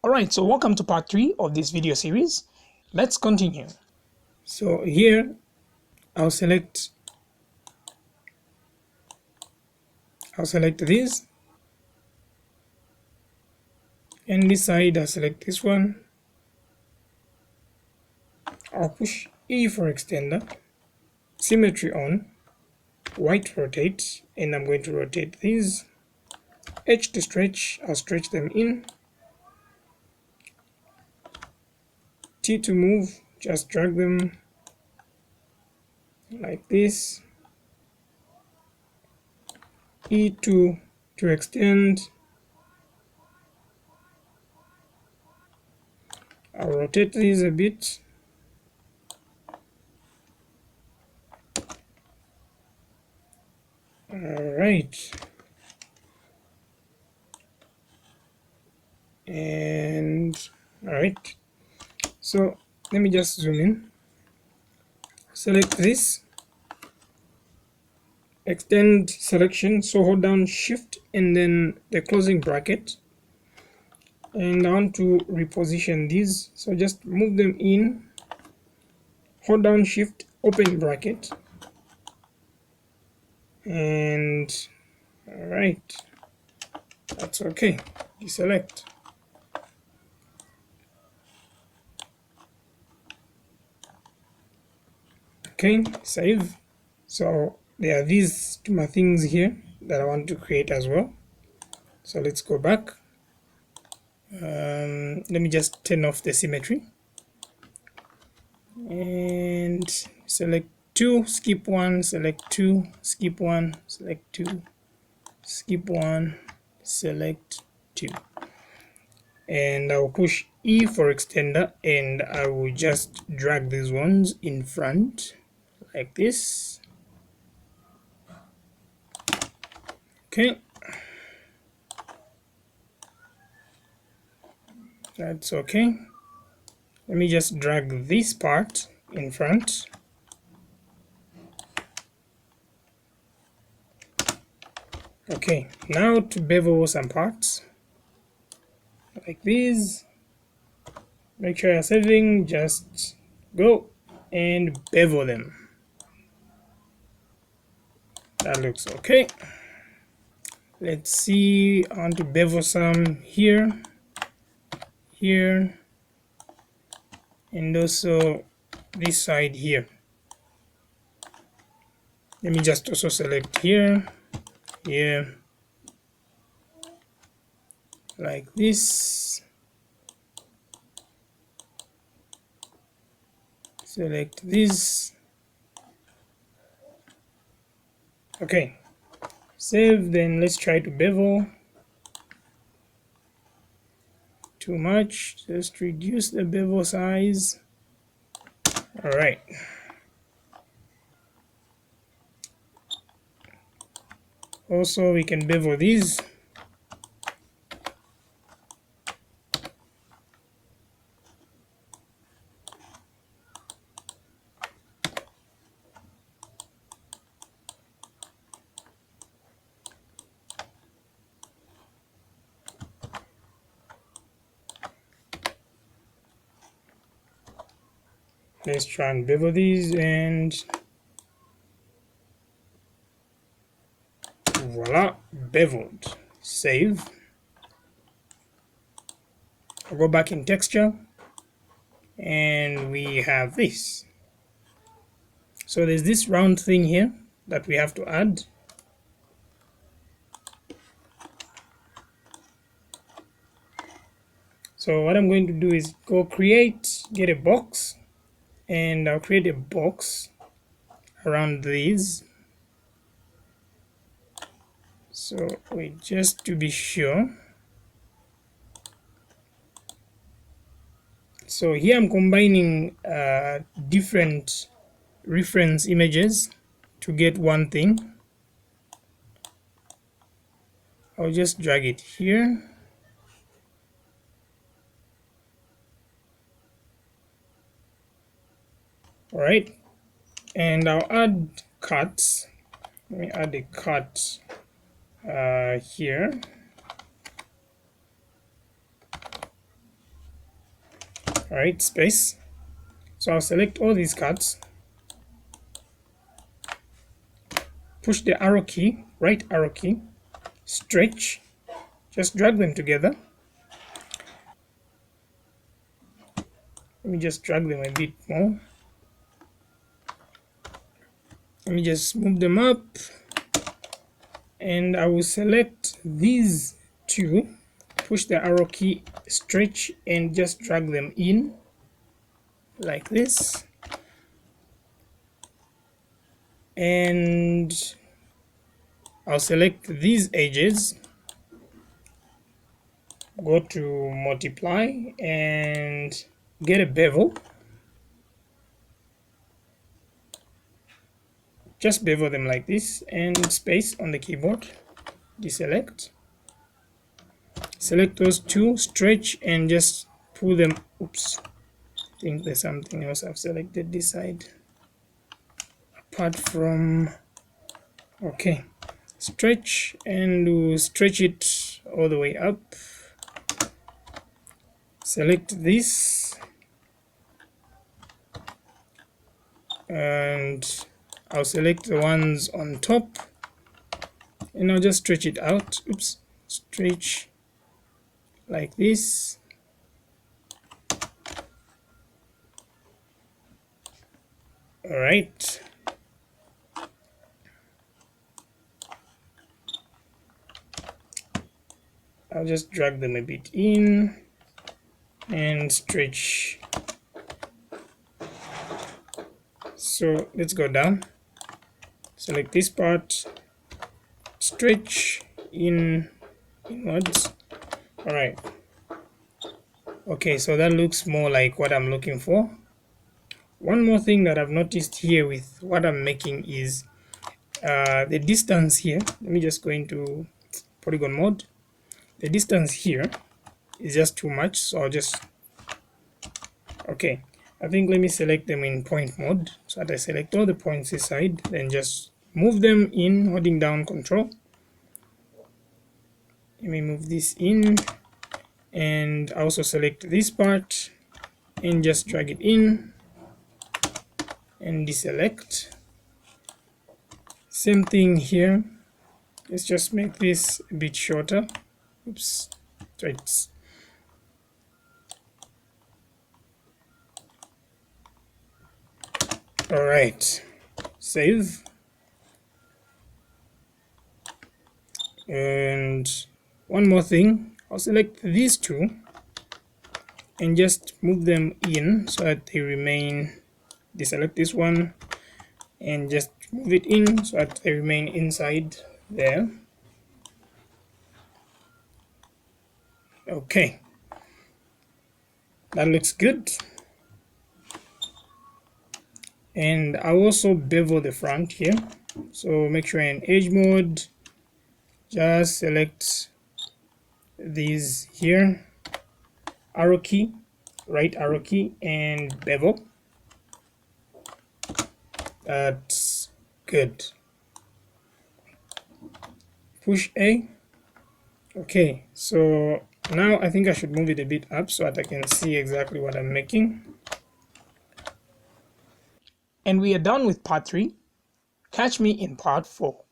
Alright, so welcome to part 3 of this video series. Let's continue. So here I'll select this, and this side I'll select this one. I'll push E for extender, symmetry on, white rotate, and I'm going to rotate these. H to stretch, I'll stretch them in. T to move, just drag them like this. E to extend. I'll rotate these a bit. Alright. And alright. So let me just zoom in. Select this. Extend selection, so hold down shift and then the closing bracket, and I want to reposition these, so just move them in, hold down shift, open bracket, and alright, that's okay. Deselect. Okay, save. So there are these two things here that I want to create as well, so let's go back. Let me just turn off the symmetry and select 2, skip 1, select 2, skip 1, select 2, skip 1, select 2, and I'll push E for extender, and I will just drag these ones in front like this. Okay, that's okay. Let me just drag this part in front. Okay, now to bevel some parts like these. Make sure you're saving, just go and bevel them. That looks okay. Let's see, I want to bevel some here, here, and also this side here. Let me just also select here, here, like this. Select this. Okay, save. Then let's try to bevel. Too much, just reduce the bevel size. Alright, also we can bevel these. Let's try and bevel these, and voila, beveled. Save. I'll go back in texture, and we have this. So there's this round thing here that we have to add. So what I'm going to do is go create, get a box, and I'll create a box around these. So wait, just to be sure. So here I'm combining different reference images to get one thing. I'll just drag it here. Alright, and I'll add cuts. Let me add a cut here. Alright, space. So I'll select all these cards, push the arrow key, right arrow key, stretch, just drag them together. Let me just drag them a bit more. Let me just move them up, and I will select these two, push the arrow key, stretch, and just drag them in like this. And I'll select these edges, go to multiply and get a bevel. Just bevel them like this, and space on the keyboard, deselect, select those two, stretch, and just pull them. Oops, I think there's something else I've selected this side apart from, okay, stretch, and we'll stretch it all the way up. Select this, and I'll select the ones on top, and I'll just stretch it out. Oops, stretch like this. All right, I'll just drag them a bit in and stretch. So let's go down, select this part, stretch inwards. All right, okay, so that looks more like what I'm looking for. One more thing that I've noticed here with what I'm making is the distance here. Let me just go into polygon mode. The distance here is just too much, so I'll just, okay, I think let me select them in point mode, so that I select all the points inside, then just move them in holding down control. Let me move this in, and also select this part and just drag it in and deselect. Same thing here, let's just make this a bit shorter. Oops, right. All right, save. And one more thing, I'll select these two and just move them in so that they remain, deselect this one and just move it in so that they remain inside there. Okay, that looks good. And I'll also bevel the front here, so make sure in edge mode, just select these here, arrow key, right arrow key, and bevel. That's good. Push A. Okay, so now I think I should move it a bit up so that I can see exactly what I'm making. And we are done with part 3. Catch me in part 4.